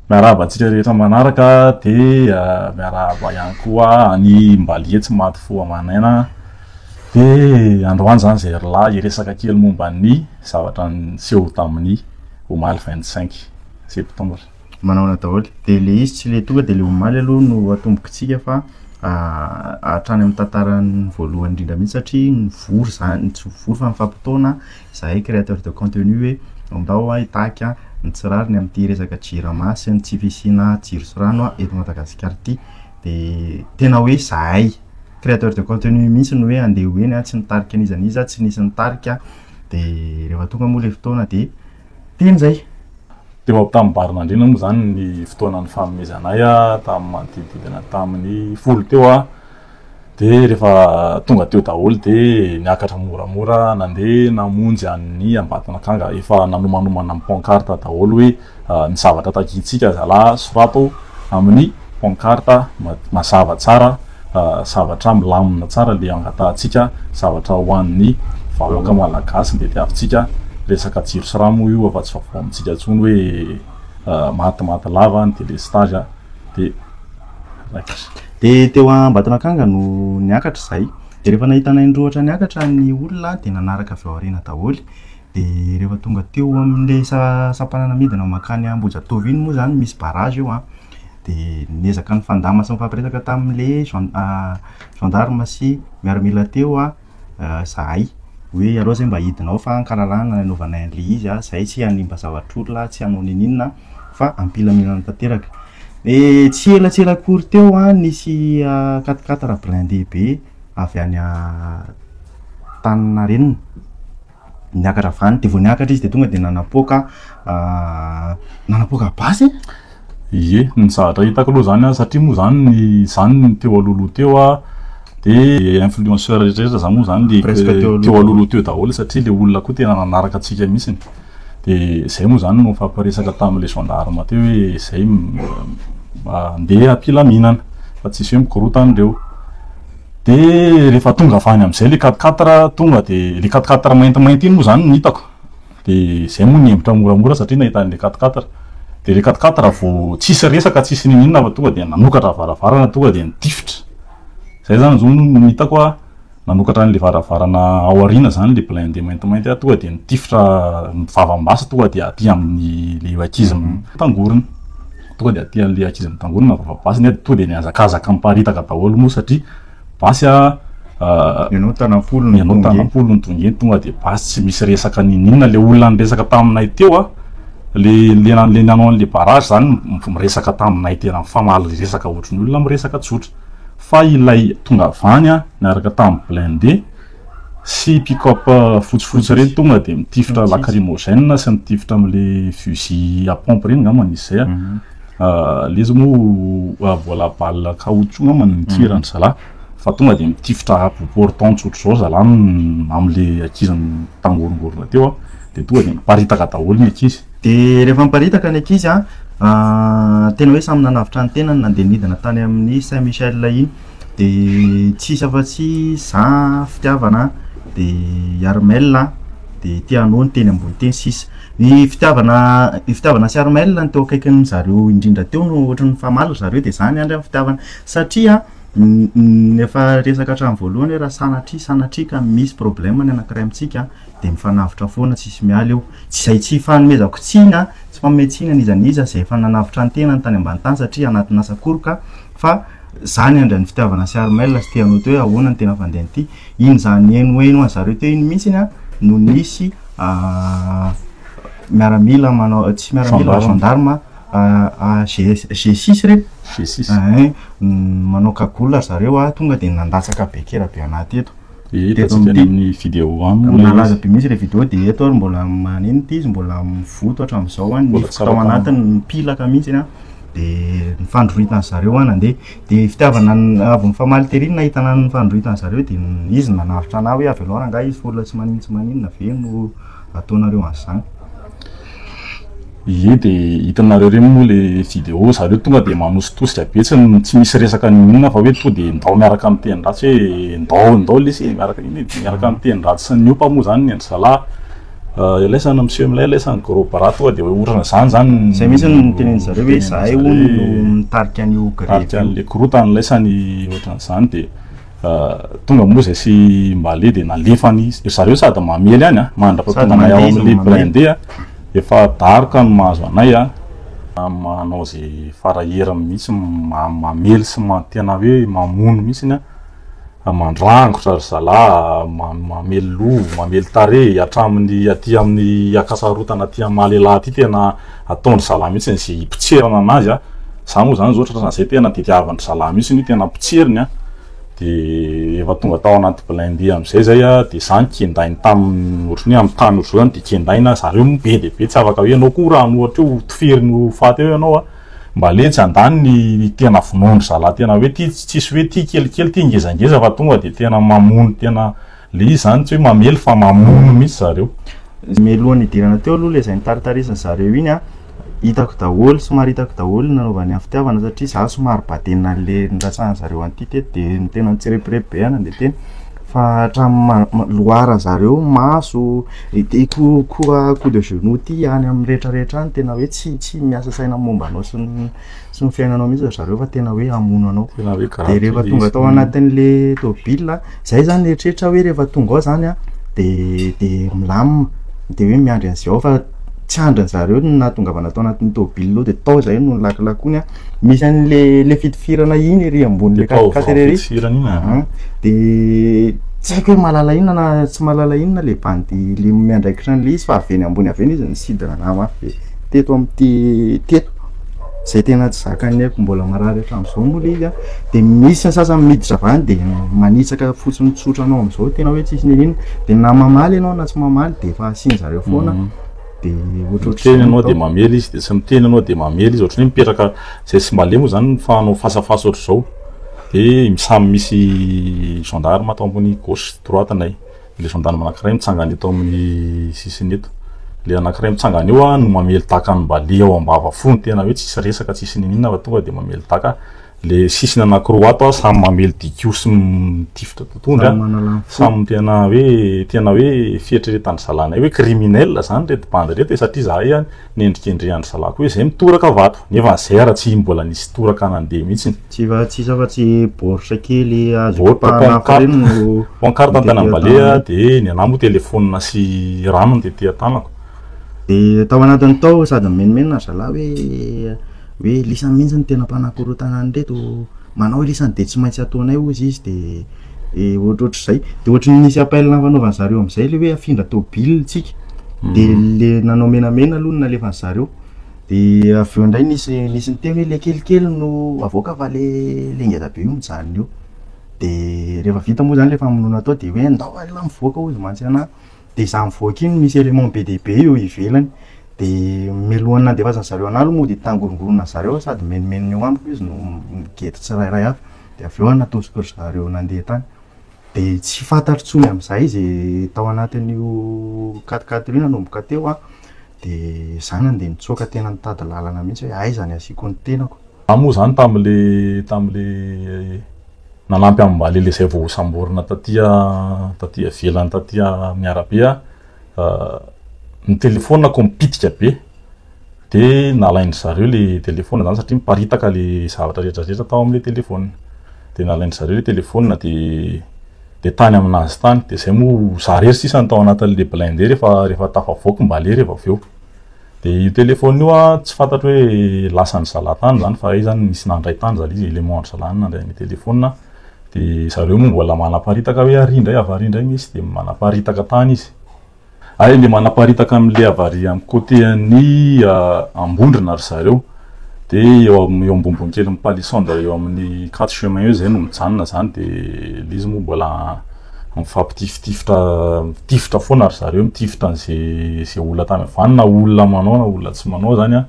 miarahaba antsika rehetra manaraka dia miarahaba ihany koa any Mbalia tsy maty fo amanaina. De androany zany zay lahy iresaka kely momba ny zavatra niseho tamin'ny omaly 25 septembre. Manao daholo de le izy tsy le tonga de le omaly aloha no atombokitsika fa hatrany amin'ny tantarany voalohany indrindra mihitsy satria nivory zany tsy vory fa mifampitaona zahay créateur de contenu hoe andao hitaka ny tsirariny amin'ity resaka jirama sy ny tsy fisina jiro sy rano eto Madagasikara ity. De tena hoe zahay créateur de contenu mihitsy no hoe andeha hoeny tsy nitarika an'izaniza tsy nisy nitarika de rehefa tonga moa le fotoana de teny zay. De mampitambarina indrindra moa zany ny fotoanan'ny fanomezanay tamin'ny manodidididina tamin'ny folo teo de rehefa tonga teo daholo de niakatra moramora nandeha namonjy an'ny Ambatonakanga efa nanomanomana amin'ny pancarte daholo hoe ny zavatra takitsika zalahy sorato amin'ny pancarte mazava tsara zavatra milamina tsara le angatahantsika zavatra ho an'ny vahoaka malagasy de tiavintsika resaka jiro sy rano io afa tsy vaovao amintsika intsony hoe maty lava ny délestage de teo Ambatonakanga no niakatra zay. De rehefa nahitanay indroatra niakatra ny olona de nanaraka avy ao aoriana daholo. De rehefa tonga teo amin'le sampanana midina makany Ambohijatovo iny moa zany misy barrage eo de niezaka ny fandama sy mifampiresaka tamin'le gendarme sy miaramila teo zahay hoe aleo zay mba hidinao fa ankalalana nanaovanay an'le izy zahay tsy hanimba zavatr'olona tsy hanao ninina fa ampilaminana tanteraka. E tsy ela kory teo nisy 4x4 blindé be avy any Taninarenina niakatra avany de vao niakatra izy de tonga de nanapoaka basy. Ie, ny zavatra hitako aloha zany satria moa zany ny teo aloloha teo de influenceur rehetra zany moa zany le teo aloloha teo daholo satria le olona koa tena nanaraka antsika mihitsiny. De zay moa zany no fampiresaka tamin'le gendarme teo hoe zay andeha ampilaminana fa tsisy hoe mikorotana andreo. De rehefa tonga avany am'izay le 4x4 tonga de le 4x4 maintimainty iny moa zany nitako de zay moa niembotra moramora satria nahitan'le 4x4 de le 4x4 vao tsisy resaka tsisy ninina fa tonga de nanokatra varavarana tonga de nitifitra. Zay zany zo nitako nanokatra an'le varavarana ao aoriana zany le blindé maintimainty tonga de nitifitra vavambasa tonga de aty amin'ny le akizy tangorona tonga de aty an'le akizy mitangorona vavabasy ny tonga de niazakazaka miparitaka daholo moa satria basy ianao tanampolo ny tonga tonga de basy tsy misy resaka ninina le olona niresaka taminay teo le nanao an'le barrage zany miresaka taminay tena mifamaly resaka ohatran'ny olona miresaka tsotra fa ilay tonga avany niaraka tamin'ny blindé sy pick-up fotsifotsy reny tonga de mitifitra lacrymogène sy mitifitra am'le fusil à pompe reny ngamba nisy zay le izy moa voilà balle caoutchouc ngamba nitirany zalahy fa tonga de mitifitra portant tsotra zao zalahy am'le akizany tangorongorona teo de tonga de miparitaka daholo ny akizy. De rehefa miparitaka ny akizy tena hoe samy nanavitra ny tenany nandeha nidina tany amin'ny Saint-Michel iny de tsisy afa-tsy za fitiavana de Armel de tianao ny teny ambony teny sisa. Ny fitiavana sy Armel ny teo akaikin'ny zareo indrindra teo no ohatran'ny famaly zareo de zany andry amin'ny fitiavana satria nefa resaka hatrany voalohany raha sanatria ka misy problème ny anankiray amintsika de mifanavitra foana tsisy miala eo zay tsy fanomezako tsina tsy fanometsina nizaniza zay efa nanavitra ny tenany tany ambany tany satria anatin'ny asakoroka fa zany andry ny fitiavana sy Armel sy tianao teo hoe ahoana ny tena fandeha ty iny zany eno anzareo teo iny mihitsy no nisy miaramila manao tsy miaramila gendarme G6 reny manao kagola zareo tonga de nandatsaka bekera be anaty eto amin'ny vidéo nalaza be misy le vidéo de eto mbola manino ty izy mbola mivoto hatramin'izao ny tao anatiny mipilaka mihitsy de nifandroritany zareo nandeha de fitiavana avy mifamaly terina nahitana ny fandroritany zareo de izy nanavitra ana hoe avy aloha ranga izy folona tsy maninona ve no ataonareo an'izany. Ie de hitanareo reny moa le vidéo zareo tonga de manositosika be tsy misy resaka ninona fa hoe to de ndao miaraka amin'ny teny ratsy hoe ndao lesy miaraka amin'ny teny ratsy sy niopa moa zany ny zalahy Ilaisana monsieur amilay ilaisana gros bras toa de hoe orana zany zany zay misy niteneny zareo hoe zahay ho no mitarika an'io grety an'le korotany ilaisany ohatran'izany de tonga moa zay sy mbale de nalefany zareo sady mamely any a mandrapatonga anay ao amin'le blindé efa daroka no mahazo anay a manao zay farahera mihitsy mamely sy tena hoe mamono mihitsiny a mandrangotra zala mamely lo mamely tare hatramin'ny aty amin'ny akasarotana aty Mahalala aty tena ataondry zala mihitsy zay ipotserana anazy a za moa zany zao ohatrana zay tena titiavandry zala mihitsy tena potseriny a de efa tonga tao anaty blindé am'izay zay a de zany kendainy tamin'ny ohatrany hoe amin'ny tany ohatr' zao zany de kendaina zareo be de be tsy afaka hoe anao koa raha ohatra eo toferiny faty eo ianao a mba le tsy andany ny tena vonondry zala tena hoe ty tsisy hoe ty kelikely ty ngezangeza fa tonga de tena mamono tena le izy zany tsy hoe mamely fa mamono mihitsy zareo melohan'ny idirana teo aloha le zay nitaritarisan zareo iny a hitako daholo somary hitako daholo nanaovany amin'ny fitiavana satria za somary badenina le niratsahany zareo an'ity teto de ny tena nitsirepirepbeana de tena fa hatramin'ny loara zareo maso de koa coup de genou ty any amin'ny rehetrarehetra any tena hoe tsy miasa saina momba anao sy ny fiainanao mihitsy zareo fa tena hoe hamono anao de rehefa tonga tao anatin'le tôbila zay zany eritreritra hoe rehefa tonga ao zany a de milamina de hoe miandry an'zay ao fa tsy andriny zareo na tongavana tao anatin'ny tôbily aloha de tao zay no lakilakony a misy an'le fitifirana iny ery ambony le katerery de tsy haiko hoe malala inona na tsy malala inona le bandy le miandraikitra an'le izy fa aveny ambony aveny izy nisidina na mafy teto amin'ty teto zay tena tsy zakany haiko mbola marary hatramin'izao moa le izy a de misy ny sasany miditra avany de manitsaka fotsiny tsotra anao am'izao tena hoe tsisy ninina de na mamaly ianao na tsy mamaly de efa asiany zareo foana de miteny anao de mamely izy de tsy miteny anao de mamely izy ohatrany mipetraka zay tsy mbale moa zany fanao fasafasa ohatr' zao de samy misy gendarme atao ambony gauche droite anay le gendarme anankiray mitsangany eto amin'ny sisiny eto le anankiray mitsangany eo a no mamely taka ny mbale ao ambava fony tena hoe tsisy resaka tsisy ninina fa tonga de mamely taka le sisiny anankiroa ato a samy mamely dikio sy mitifitra totondry a samy tena hoe fietreretany zalanay hoe criminel zany reto bandy reto satria zahay a nendrikendrehandry zalako hoe zay mitoraka vato nefa zay ara tsy mbola nisy toraka nandeha mihitsiny tsy borsa kely pancarte antany ambalea de ny anamo telefona sy rano de tia tanako de tao anatiny tao sady menomenona zala hoe lisany mihitsy ny tena mpanakorotana any reto manao hoe lisany de tsy maintsy ataonay ozy izy de ohatrohatr' zay de ohatrany nisy appel nafanaovany zareo am'izay le hoe afindra tôbily tsika de le nanao menamena aloha nalefany zareo de avy eo indray nisy niteny hoe le kelikely no avoaka fa le ngeza be io mijanona io de rehefa vita moa zany lefa amonoana atao de hoe andao la mivoaka ozy mantsy ana de za mivoaka iny misy élément be de be eo ivelany de melohany nandevazana zareo analo moa de tangorongorona zareo sady menomenony eo amiko izy no migety tsirairay avy de avy eo natosiko zareo nandeha tany de tsy fantatry tsony am'izay izy tao anatin'io 4-4 io nanomboka teo a de za nandeha nitsoaka tena nitady lalana mihitsy hoe aizany asiko ny tenako moa zany tam'le nanampy am'mbale le zay vao samborina tatya velany tatya miarabe a ny telefona ko mipitika be de nalainy zareo le telefona zany satria miparitaka le zavatra rehetrarehetra tao amin'le telefona de nalainy zareo le telefona de tany aminazy tany de zay moa zarery sisany tao anatin'le blindé rehefa tafavoaky mbale rehefa avy eo de io telefona io a tsy fantatro hoe lasany zala tany zany fa zany nisy nandray tany zala izy élément zalany nandray ny telefona de zareo moa mbola manaparitaka hoe arindray avarindray misy de manaparitaka tany izy le manaparitaka am'le avary amin'ny côté any ambondrina ry zareo de eo ambombony kely mipalisonde eo amin'ny 4 chemin eo zay no mijanona zany de lizy moa mbola mifampitifitra foana ry zareo mitifitra an'zay olona tany avany na olona manao na olona tsy manao zany a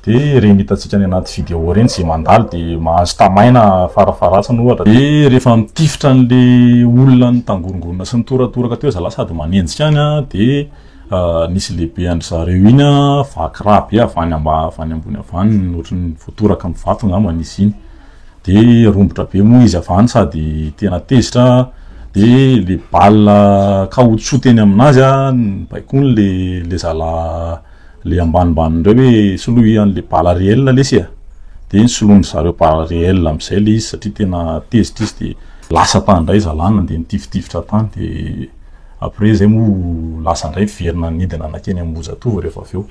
de reny hitatsika ny anaty vidéo reny zay mandalo de mahazo tamaina farafaratsiny ohatra de rehefa mitifitra an'le olona ny tangorongorona sy nitoratoraka teo zala sady manenjika any a de nisy lehibe andry zareo iny a vaky raha be avany ambony avany ohatrany voatoraka amin'ny vato ngamba nisy iny de rombotra be moa izy avany sady tena tezitra de le balle caoutchouc teny aminazy baiko le zala le ambanimbany reo hoe soloy an'le balle réel le sia de solony zareo balle réel am'izay le izy satria tena tezitry de lasa tany ndray zalana de nitifitifitra tany de après zay mo lasa ndray verina nidina anakeny Ambozatovo rehefa aveo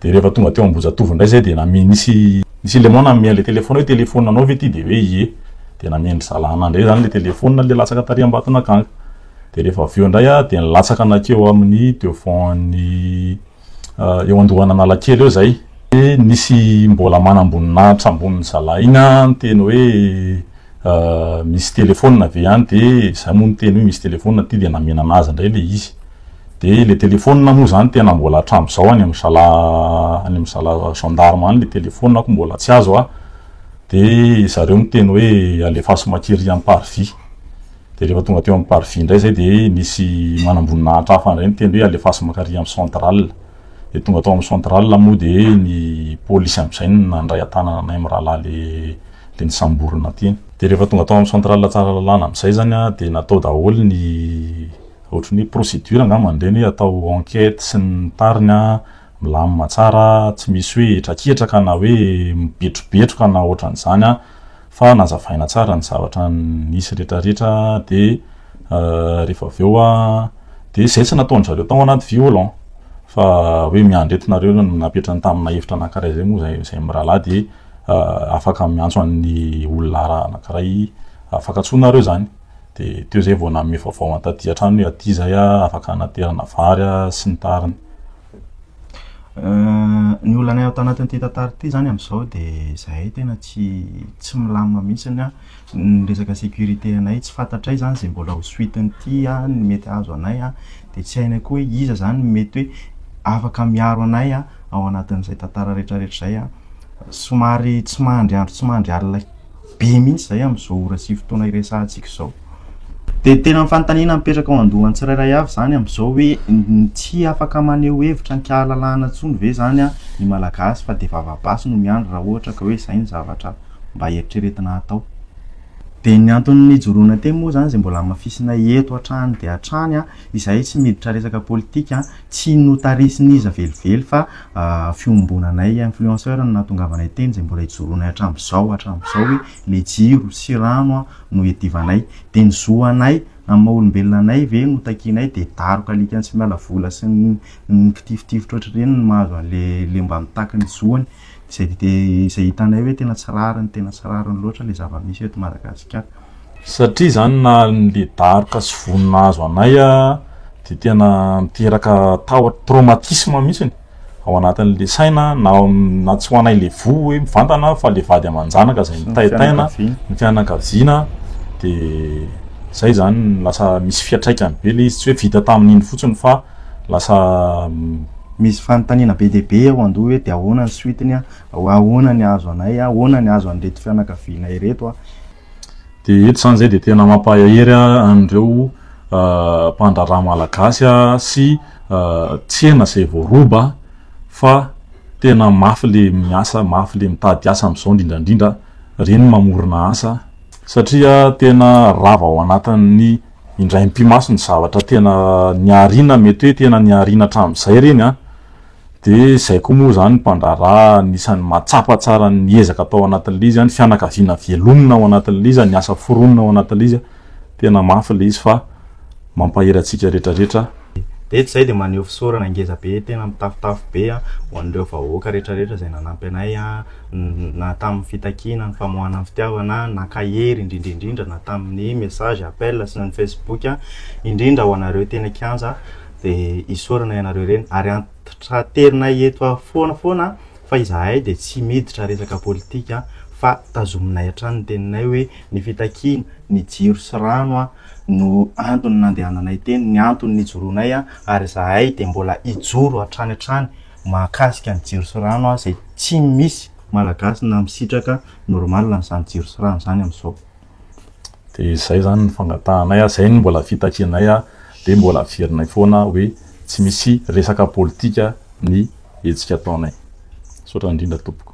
de rehefa tonga teo Ambozatovo ndray zay de nami nisy le mona mia le téléphone hoe téléphone anao ve ty de hoe ie de namiendry zalana ndray zany le téléphone le latsaka tary ambatona akanga de rehefa aveo ndray de nilatsaka anakeo amin'ny devant-ny eo andohana Analakely eo zay de nisy mbola manamboninahitra amboniny zala iny teny hoe misy téléphone ve any de zay moa niteny hoe misy téléphone ty de namena anazy ndray le izy de le téléphone moa zany tena mbola hatramizao any amin'ny sala gendarme any le téléphone ako mbola tsy azo de zareo miteny hoe alefa somakiri amin'ny parvis de rehefa tonga teo amin'ny parvis ndray zay de nisy manamboninahitra hafa ndray niteny hoe alefa somakari amin'ny central de tonga tao amin'ny central moa de ny polisy am'izay nandray atanana anay amin'ny rahalahy le nisamborona teny de rehefa tonga tao amin'ny central tsara lalàna am'izay zany de natao daholo ny ohatran'ny procédure angamba ndreny hoe atao enquête sy ny tariny milamina tsara tsy misy hoe traketraka na hoe mibetrobetroka na ohatran'izany fa nazavaina tsara ny zavatra nisy rehetrarehetra de rehefa aveo de zay tsy nataony zareo tao anaty violon fa hoe miandretinareo napetrany tamina hevitra anankiray zay moa zay mirahalahy de afaka miantso an'ny olona anankiray afaka tsonareo zany de teo zay vao namme vaovao antaty hatrany hoe aty zay afaka anaterana vary sy ny tariny ny olonanay ao tanatin'ny ty tantara ty zany am'izao de zahay tena tsy milamina mihitsiny ny resaka sécurité anay tsy fantatray zany zay mbola ho suitiny ty ny mety azo anay de tsy hainay koa hoe iza zany mety hoe afaka miaro anay ao anatin'izay tantara rehetrarehetra zay somary tsy mahandry andro tsy mahandry alina be mihitsy zay am'izao ora sy fotoana iresahantsika zao de tena mifanontaniana mipetraka ao andohany tsirairay avy zany am'izao hoe tsy afaka maneho hevitra ny kahalalahana tsony ve zany ny malagasy fa de vavabasy no miandro raha ohatra ka hoe zay ny zavatra mba eritreretina atao de ny anton'ny joroana teny moa zany zay mbola mafisina eto hatrany de hatrany izay tsy miditra resaka politika tsy notarisiny iza velively fa fiombonanay influenceur no nahatongavanay teny zay mbola ijoroanay hatramin'izao hoe le jiro sy rano no edivanay de ny zoanay amin'ny maha-olombelona anay ve no takinay de daroka alikany tsy miala vola sy ny kitifitifitra ohatrareny no mahazo an'le mba mitaky ny zoany zay hitanay hoe tena tsirariny loatra le zava-misy eto Madagasikara satria zany na le daroka sy vonina azo anay de tena miteraka traumatisme mihitsiny ao anatin'le saina na tsy ho anay le vo hoe mivantana fa le vady amanjanaka zay mitaitaina ny fianakaviana de zay zany lasa misy fiatraikany be le izy tsy hoe vita tamin'iny fotsiny fa lasa misy fanontaniana be deabe ao andoha hoe de ahoana ny suitiny ahoana ny azo anay ahoana ny azo an'reto fianakavianay reto de eto zany zay de tena mampahery an'ireo mpandraraha malagasy sy tsena zay voaroba fa tena mafy le miasa mafy le mitady asa am'izao indrindrandrindra reny mamorona asa satria tena rava ao anatin'ny indray mpimaso ny zavatra tena niarina mety hoe tena niarina hatramin'izay reny de zay koa moa zany mpandraraha nisan'ny matsapa tsara ny ezaka atao anatin'le izy fianakaviana velomina ao anatin'le izy ny asa foronina ao anatin'le izy tena mafy le izy fa mampahery atsika rehetrarehetra de zay de maneho fisaorana ngeza be tena mitafitafy be ho an'ireo vahoaka rehetrarehetra zay nanampy anay na tamin'ny fitakina ny famoahana ny fitiavana na kahery indrindraindrindra na tamin'ny message appel sy ny Facebook indrindra ho anareo tena kianja de isaorana ianareo reny ary antitraterinay eto foana fa izahay de tsy miditra resaka politika fa tazominay hatrany teninay hoe ny fitakina ny jiro sy rano no antony nandehananay teny ny antony nijoroanay ary zahay de mbola ijoro hatrany mahakasika ny jiro sy rano zay tsy misy malagasy na misitraka normal n'izany jiro sy rano zany am'izao de zay zany ny fangatahanay zay ny mbola fitakinay de mbola averinay foana hoe tsy misy resaka politika ny etsika ataonay sotra indrindra tompoko